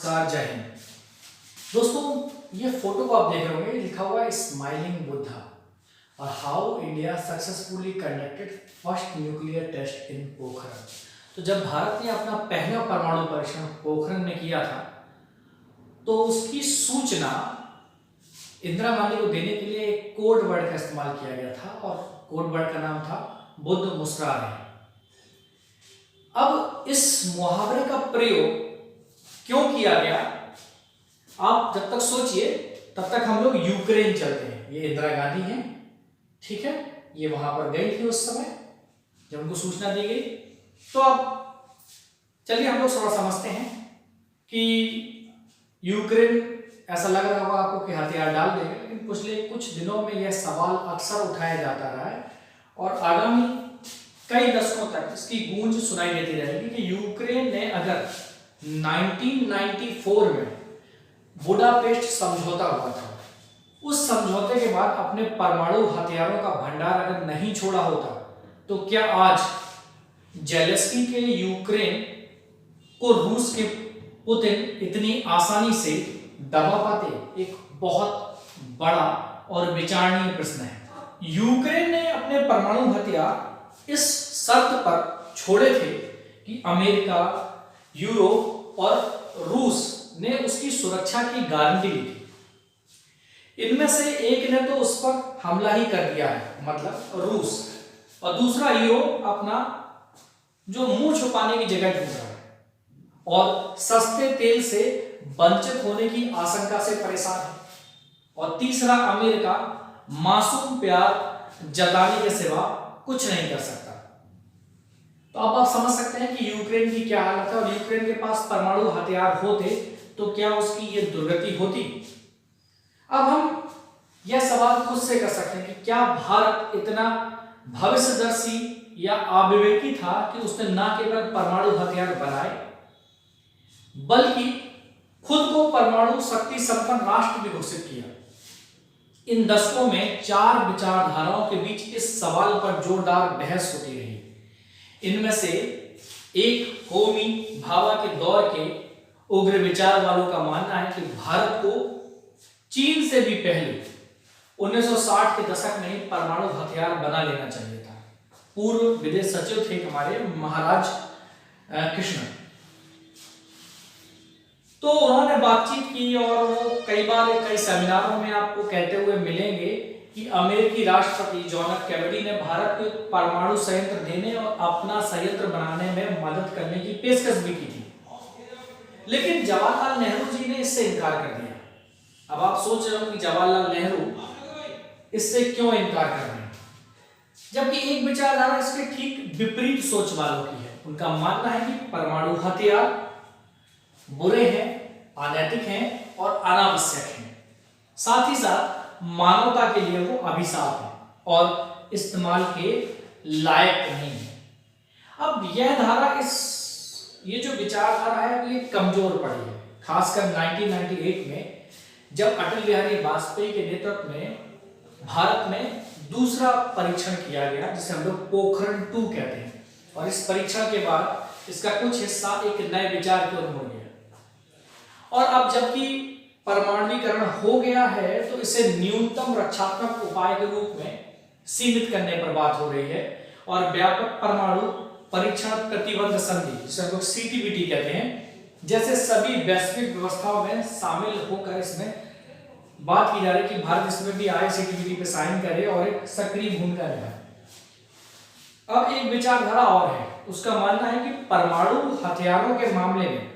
नमस्कार, जय हिंद। दोस्तों, ये फोटो को आप देख रहे होंगे, लिखा हुआ है स्माइलिंग बुद्धा और how India successfully conducted first nuclear test in Pokhran. तो जब भारत ने अपना पहला परमाणु परीक्षण पोखरण में किया था, तो उसकी सूचना इंदिरा गांधी को देने के लिए एक कोड वर्ड का इस्तेमाल किया गया था और कोड वर्ड का नाम था बुद्ध मुस्कुरा रहे। अब इस मुहावरे का प्रयोग क्यों किया गया, आप जब तक सोचिए तब तक हम लोग यूक्रेन चलते हैं। ये इंदिरा गांधी हैं, ठीक है, ये वहां पर गई थी उस समय जब उनको सूचना दी गई। तो अब चलिए हम लोग थोड़ा समझते हैं कि यूक्रेन, ऐसा लग रहा होगा आपको कि हथियार डाल देगा, लेकिन पिछले कुछ दिनों में यह सवाल अक्सर उठाया जाता रहा है और आगामी कई दशकों तक इसकी गूंज सुनाई देती रहेगी कि यूक्रेन ने अगर 1994 में बुडापेस्ट समझौता हुआ था, उस समझौते के बाद अपने परमाणु हथियारों का भंडार अगर नहीं छोड़ा होता, तो क्या आज जेलेंस्की के यूक्रेन को रूस के पुतिन इतनी आसानी से दबा पाते? एक बहुत बड़ा और विचारणीय प्रश्न है। यूक्रेन ने अपने परमाणु हथियार इस शर्त पर छोड़े थे कि अमेरिका, यूरोप और रूस ने उसकी सुरक्षा की गारंटी ली थी। इनमें से एक ने तो उस पर हमला ही कर दिया है, मतलब रूस, और दूसरा यूरोप अपना जो मुंह छुपाने की जगह ढूंढ रहा है और सस्ते तेल से वंचित होने की आशंका से परेशान है, और तीसरा अमेरिका मासूम प्यार जताने के सिवा कुछ नहीं कर सकता। तो अब आप समझ सकते हैं कि यूक्रेन की क्या हालत है, और यूक्रेन के पास परमाणु हथियार होते तो क्या उसकी ये दुर्गति होती। अब हम यह सवाल खुद से कर सकते हैं कि क्या भारत इतना भविष्यदर्शी या अविवेकी था कि उसने न केवल परमाणु हथियार बनाए, बल्कि खुद को परमाणु शक्ति संपन्न राष्ट्र भी घोषित किया। इन दशकों में चार विचारधाराओं के बीच इस सवाल पर जोरदार बहस होती रही। इनमें से एक होमी भाभा के दौर के उग्र विचार वालों का मानना है कि भारत को चीन से भी पहले 1960 के दशक में परमाणु हथियार बना लेना चाहिए था। पूर्व विदेश सचिव थे हमारे महाराज कृष्ण, तो उन्होंने बातचीत की और वो कई बार कई सेमिनारों में आपको कहते हुए मिलेंगे कि अमेरिकी राष्ट्रपति जॉन एफ कैनेडी ने भारत को परमाणु संयंत्र देने और अपना संयंत्र बनाने में मदद करने की पेशकश भी की थी, लेकिन जवाहरलाल नेहरू जी ने इससे इनकार कर दिया। अब आप सोच रहे हो कि जवाहरलाल नेहरू इससे क्यों इनकार कर रहे हैं, जबकि एक विचारधारा इसके ठीक विपरीत सोच वालों की है। उनका मानना है कि परमाणु हथियार बुरे हैं, अनैतिक हैं और अनावश्यक हैं, साथ ही साथ मानवता के लिए वो अभिशाप है और इस्तेमाल के लायक नहीं है। अब यह धारा, ये जो विचारधारा है, ये कमजोर पड़ी है, खासकर 1998 में जब अटल बिहारी वाजपेयी के नेतृत्व में भारत में दूसरा परीक्षण किया गया, जिसे हम लोग पोखरण 2 कहते हैं, और इस परीक्षण के बाद इसका कुछ हिस्सा एक नए विचार की ओर मुड़ गया। और अब जबकि परमाणुकरण हो गया है, तो इसे न्यूनतम रक्षात्मक उपाय के रूप में सीमित करने पर बात हो रही है, और व्यापक परमाणु परीक्षण प्रतिबंध संधि, जिसे हम लोग सीटीबीटी कहते हैं, जैसे सभी वैश्विक व्यवस्थाओं में शामिल होकर इसमें बात की जा रही है कि भारत इसमें भी आए, सीटीबीटी पे साइन करे और एक सक्रिय भूमिका निभाए। अब एक विचारधारा और है, उसका मानना है कि परमाणु हथियारों के मामले में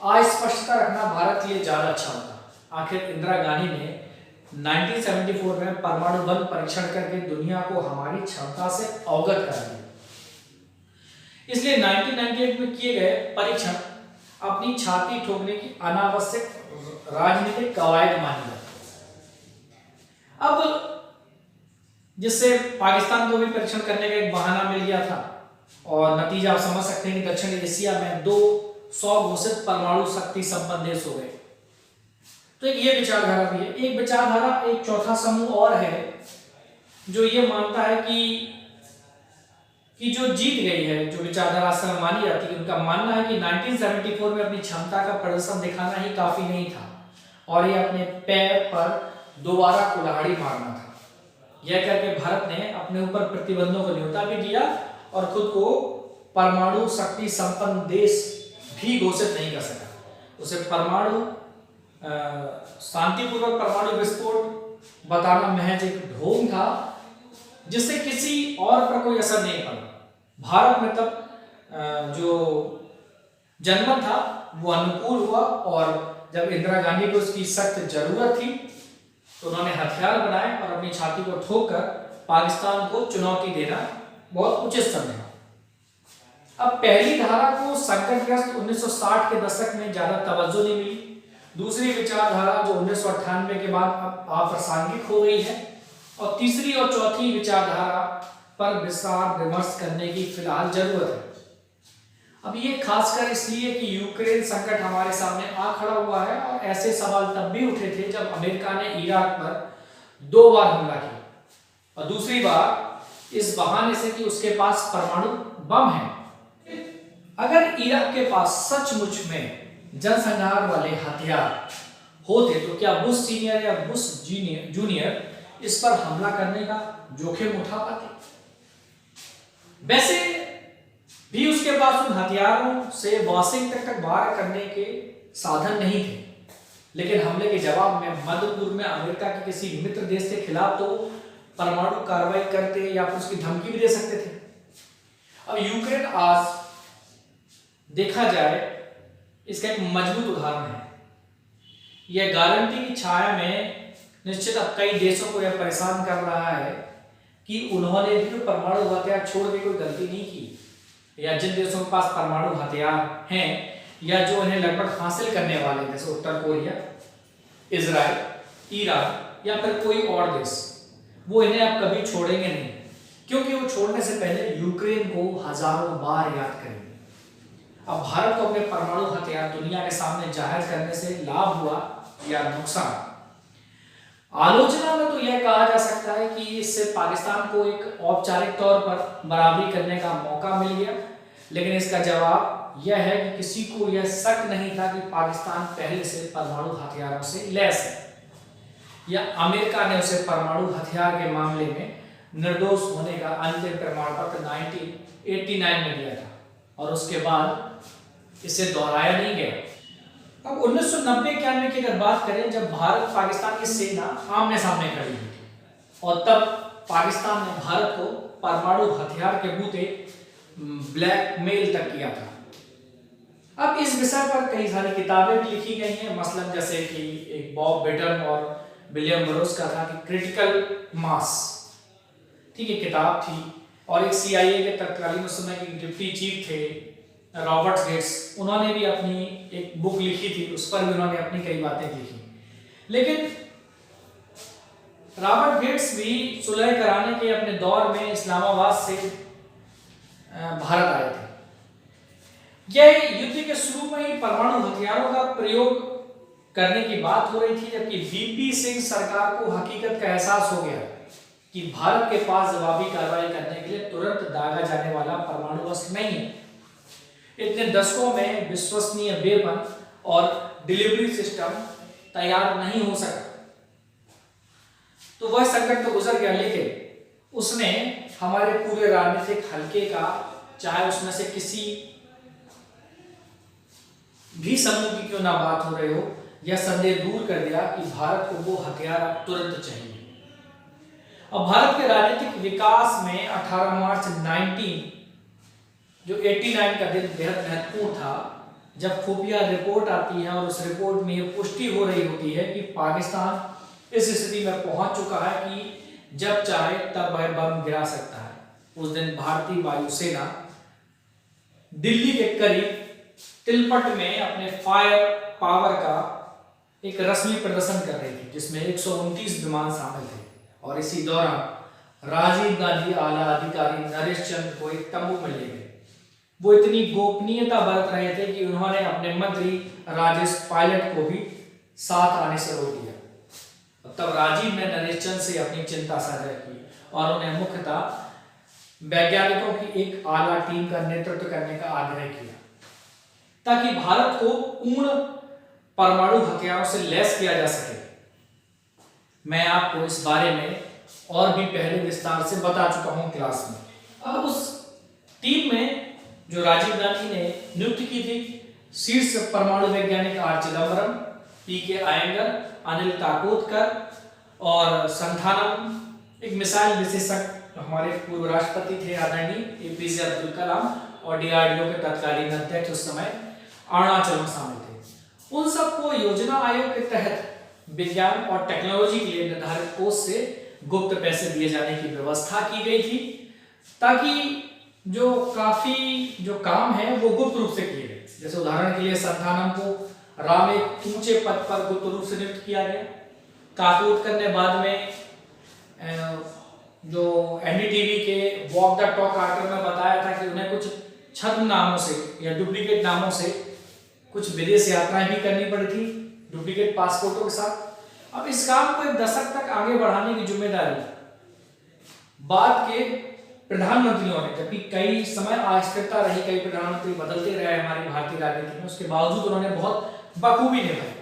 अस्पष्टता रखना भारत के लिए ज्यादा अच्छा होता। आखिर इंदिरा गांधी ने 1974 में परमाणु बम परीक्षण करके दुनिया को हमारी क्षमता से अवगत करा दिया, इसलिए 1998 में किए गए परीक्षण अपनी छाती ठोकने की अनावश्यक राजनीतिक कवायद मानी जाती। अब जिससे पाकिस्तान को भी परीक्षण करने का एक बहाना मिल गया था, और नतीजा आप समझ सकते हैं कि दक्षिण एशिया में 200 घोषित परमाणु शक्ति संपन्न देश हो गए। तो ये विचारधारा भी है। एक विचारधारा, एक चौथा समूह और है जो ये मानता है कि कि जो जीत गई है, जो विचारधारा से मानी जाती है, उनका मानना है कि 1974 में अपनी क्षमता का प्रदर्शन दिखाना ही काफी नहीं था और ये अपने पैर पर दोबारा कुल्हाड़ी मारना था। यह करके भारत ने अपने ऊपर प्रतिबंधों को न्योता भी दिया और खुद को परमाणु शक्ति संपन्न देश भी घोषित नहीं कर सका। उसे परमाणु शांतिपूर्वक परमाणु विस्फोट बताना महज एक ढोंग था जिससे किसी और पर कोई असर नहीं पड़ा। भारत में तब जो जन्म था वो अनुकूल हुआ और जब इंदिरा गांधी को उसकी सख्त जरूरत थी तो उन्होंने हथियार बनाए और अपनी छाती को ठोक कर पाकिस्तान को चुनौती देना बहुत उचित समझा। अब पहली धारा को संकटग्रस्त 1960 के दशक में ज्यादा तवज्जो नहीं मिली। दूसरी विचारधारा जो 1998 के बाद अब अप्रासंगिक हो गई है और तीसरी और चौथी विचारधारा पर विचार विमर्श करने की फिलहाल जरूरत है। अब ये खासकर इसलिए कि यूक्रेन संकट हमारे सामने आ खड़ा हुआ है और ऐसे सवाल तब भी उठे थे जब अमेरिका ने इराक पर 2 बार हमला किया और दूसरी बार इस बहाने से कि उसके पास परमाणु बम है। अगर इराक के पास सचमुच में जनसंहार वाले हथियार होते तो क्या बुश सीनियर या बुश जूनियर इस पर हमला करने का जोखिम उठा पाते? वैसे भी उसके पास उन हथियारों से वाशिंगटन तक वार करने के साधन नहीं थे, लेकिन हमले के जवाब में मध्य पूर्व में अमेरिका के किसी मित्र देश के खिलाफ तो परमाणु कार्रवाई करते या फिर उसकी धमकी भी दे सकते थे। अब यूक्रेन आज देखा जाए इसका एक मजबूत उदाहरण है। यह गारंटी की छाया में निश्चित अब कई देशों को यह परेशान कर रहा है कि उन्होंने भी परमाणु हथियार छोड़ के कोई गलती नहीं की, या जिन देशों के पास परमाणु हथियार हैं या जो इन्हें लगभग हासिल करने वाले जैसे उत्तर कोरिया, इजराइल, ईरान या फिर कोई और देश, वो इन्हें अब कभी छोड़ेंगे नहीं, क्योंकि वो छोड़ने से पहले यूक्रेन को हजारों बार याद करेंगे। अब भारत को अपने परमाणु हथियार दुनिया के सामने जाहिर करने से लाभ हुआ या नुकसान? आलोचना में तो यह कहा जा सकता है कि इससे पाकिस्तान को एक औपचारिक तौर पर बराबरी करने का मौका मिल गया, लेकिन इसका जवाब यह है कि किसी को यह शक नहीं था कि पाकिस्तान पहले से परमाणु हथियारों से लैस है या अमेरिका ने उसे परमाणु हथियार के मामले में निर्दोष होने का अंतिम प्रमाण पत्र 1989 में दिया था और उसके बाद इसे दोहराया नहीं गया। अब 1990-91 की अगर बात करें, जब भारत पाकिस्तान की सेना आमने सामने खड़ी हुई थी और तब पाकिस्तान ने भारत को परमाणु हथियार के बूते ब्लैकमेल तक किया था। अब इस विषय पर कई सारी किताबें भी लिखी गई हैं, मसलन जैसे कि एक बॉब बेटन और विलियम बरोस का था कि क्रिटिकल मास, ठीक है, किताब थी, और एक CIA के तत्कालीन उस समय के डिप्टी चीफ थे रॉबर्ट गेट्स, उन्होंने भी अपनी एक बुक लिखी थी, उस पर भी उन्होंने अपनी कई बातें लिखी। लेकिन रॉबर्ट गेट्स भी सुलह कराने के अपने दौर में इस्लामाबाद से भारत आए थे। यह युद्ध के शुरू में ही परमाणु हथियारों का प्रयोग करने की बात हो रही थी, जबकि VP सिंह सरकार को हकीकत का एहसास हो गया कि भारत के पास जवाबी कार्रवाई करने के लिए तुरंत दागा जाने वाला परमाणु अस्त्र नहीं है। इतने दशकों में विश्वसनीय वेपन और डिलीवरी सिस्टम तैयार नहीं हो सका। तो वह संकट तो गुजर गया, लेकिन उसने हमारे पूरे राजनीतिक हलके का, चाहे उसमें से किसी भी समूह की क्यों ना बात हो रही हो, यह संदेह दूर कर दिया कि भारत को वो हथियार अब तुरंत चाहिए। अब भारत के राजनीतिक विकास में 18 मार्च 89 का दिन बेहद महत्वपूर्ण था, जब खुफिया रिपोर्ट आती है और उस रिपोर्ट में यह पुष्टि हो रही होती है कि पाकिस्तान इस स्थिति में पहुंच चुका है कि जब चाहे तब वह बम गिरा सकता है। उस दिन भारतीय वायुसेना दिल्ली के करीब तिलपट में अपने फायर पावर का एक रस्मी प्रदर्शन कर रही थी, जिसमें 129 विमान शामिल थे, और इसी दौरान राजीव गांधी आला अधिकारी नरेश चंद्र को एक तंबू में ले गए। वो इतनी गोपनीयता बरत रहे थे कि उन्होंने अपने मंत्री राजेश पायलट को भी साथ आने से रोक दिया। तब राजीव ने नरेश चंद्र से अपनी चिंता साझा की और उन्हें मुख्यतः वैज्ञानिकों की एक आला टीम का नेतृत्व करने का आग्रह किया ताकि भारत को पूर्ण परमाणु हथियारों से लैस किया जा सके। मैं आपको इस बारे में और भी पहले विस्तार से बता चुका हूं क्लास में। अब उस टीम में जो राजीव गांधी ने नियुक्त की थी, शीर्ष परमाणु वैज्ञानिक आर चिदम्बरम, पीके अयंगर, अनिल काकोदकर और संथानम, एक मिसाइल विशेषज्ञ हमारे पूर्व राष्ट्रपति थे आदरणीय एपीजे अब्दुल कलाम, और डीआरडीओ के तत्कालीन अध्यक्ष उस समय अरुणाचल में शामिल थे। उन सबको योजना आयोग के तहत विज्ञान और टेक्नोलॉजी के लिए निर्धारित कोष से गुप्त पैसे दिए जाने की व्यवस्था की गई थी ताकि जो काफी जो काम है वो गुप्त रूप से किए गए। जैसे उदाहरण के लिए संथानम को राम एक ऊंचे पद पर गुप्त रूप से नियुक्त किया गया। काकोदकर ने बाद में जो एनडीटीवी के वॉक द टॉक आर्टिकल में बताया था कि उन्हें कुछ छद्म नामों से या डुप्लीकेट नामों से कुछ विदेश यात्राएं भी करनी पड़ी थी, डुप्लीकेट पासपोर्टों के साथ। अब इस काम को एक दशक तक आगे बढ़ाने की जिम्मेदारी बाद के प्रधानमंत्रियों ने, जबकि कई समय अस्थिरता रही, कई प्रधानमंत्री बदलते रहे हमारी भारतीय राजनीति में, उसके बावजूद उन्होंने बहुत बखूबी निभाई।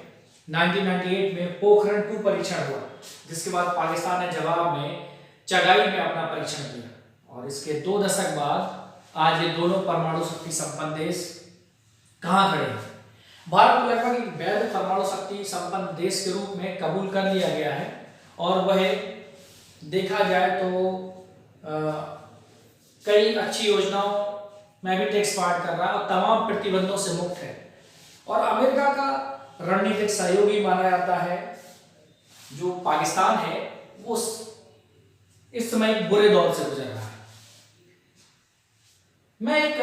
1998 में पोखरण 2 परीक्षण हुआ, जिसके बाद पाकिस्तान ने जवाब में चगाई में अपना परीक्षण किया, और इसके 2 दशक बाद आज ये दोनों परमाणु शक्ति संपन्न देश कहां खड़े हैं। भारत को लगभग एक वैध परमाणु शक्ति संपन्न देश के रूप में कबूल कर लिया गया है, और वह देखा जाए तो कई अच्छी योजनाओं में भी टेक्स पार्ट कर रहा है और तमाम प्रतिबंधों से मुक्त है, और अमेरिका का रणनीतिक सहयोगी माना जाता है। जो पाकिस्तान है वो इस समय एक बुरे दौर से गुजर रहा है। मैं एक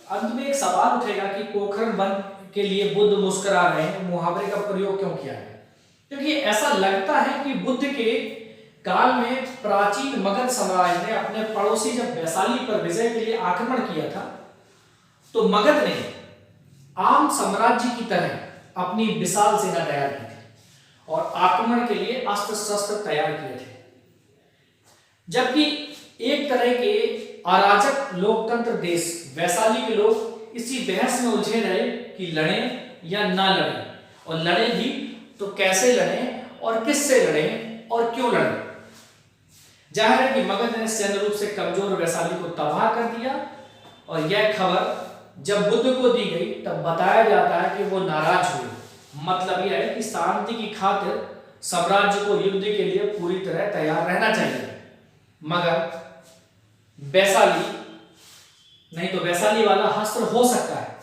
अंत में एक सवाल उठेगा कि पोखरण 1 के लिए बुद्ध मुस्कुरा रहे हैं, मुहावरे का प्रयोग क्यों किया है? क्योंकि ऐसा लगता है कि बुद्ध के काल में प्राचीन मगध साम्राज्य ने अपने पड़ोसी जब वैशाली पर विजय के लिए आक्रमण किया था, तो मगध ने आम साम्राज्य की तरह अपनी विशाल सेना तैयार की थी और आक्रमण के लिए अस्त्र शस्त्र तैयार किए थे, जबकि एक तरह के अराजक लोकतंत्र देश वैशाली के लोग इसी बहस में उलझे रहे कि लड़ें या ना लड़ें, और लड़े भी तो कैसे लड़ें और किससे लड़ें और क्यों लड़ें। जाहिर है कि मगध ने सैन्य रूप से कमजोर वैशाली को तबाह कर दिया, और यह खबर जब बुद्ध को दी गई तब बताया जाता है कि वो नाराज हुए। मतलब यह है कि शांति की खातिर साम्राज्य को युद्ध के लिए पूरी तरह तैयार रहना चाहिए, मगर वैशाली नहीं तो वैशाली वाला हस्त्र हो सकता है।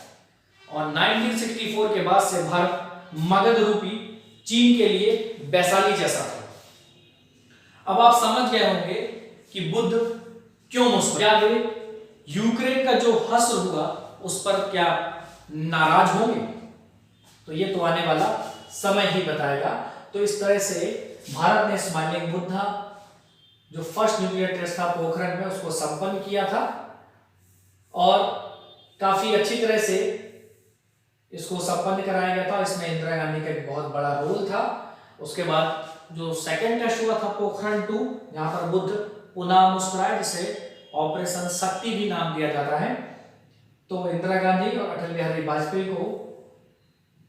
और 1964 के बाद से भारत मगध रूपी चीन के लिए वैशाली जैसा था। अब आप समझ गए होंगे कि बुद्ध क्यों मुस्कुराए, यूक्रेन का जो हश्र हुआ उस पर क्या नाराज होंगे, तो ये तो आने वाला समय ही बताएगा। तो इस तरह से भारत ने स्माइलिंग बुद्धा जो फर्स्ट न्यूक्लियर टेस्ट था पोखरण में उसको संपन्न किया था, और काफी अच्छी तरह से इसको संपन्न कराया गया था। इसमें इंदिरा गांधी का एक बहुत बड़ा रोल था। उसके बाद जो सेकेंड टेस्ट हुआ था पोखरण 2, जहां पर बुद्ध पुनः मुस्कुराए, जिसे ऑपरेशन शक्ति भी नाम दिया जाता है, तो इंदिरा गांधी और अटल बिहारी वाजपेयी को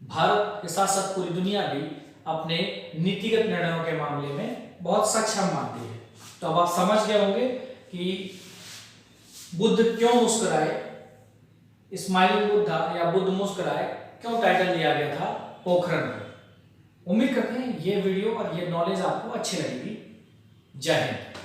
भारत के साथ साथ पूरी दुनिया भी अपने नीतिगत निर्णयों के मामले में बहुत सक्षम मानती है। तो अब आप समझ गए होंगे कि बुद्ध क्यों मुस्कुराए, स्माइलिंग बुद्धा या बुद्ध मुस्कुराए क्यों टाइटल दिया गया था पोखरण को। उम्मीद करते हैं ये वीडियो और ये नॉलेज आपको अच्छी लगेगी। जय हिंद।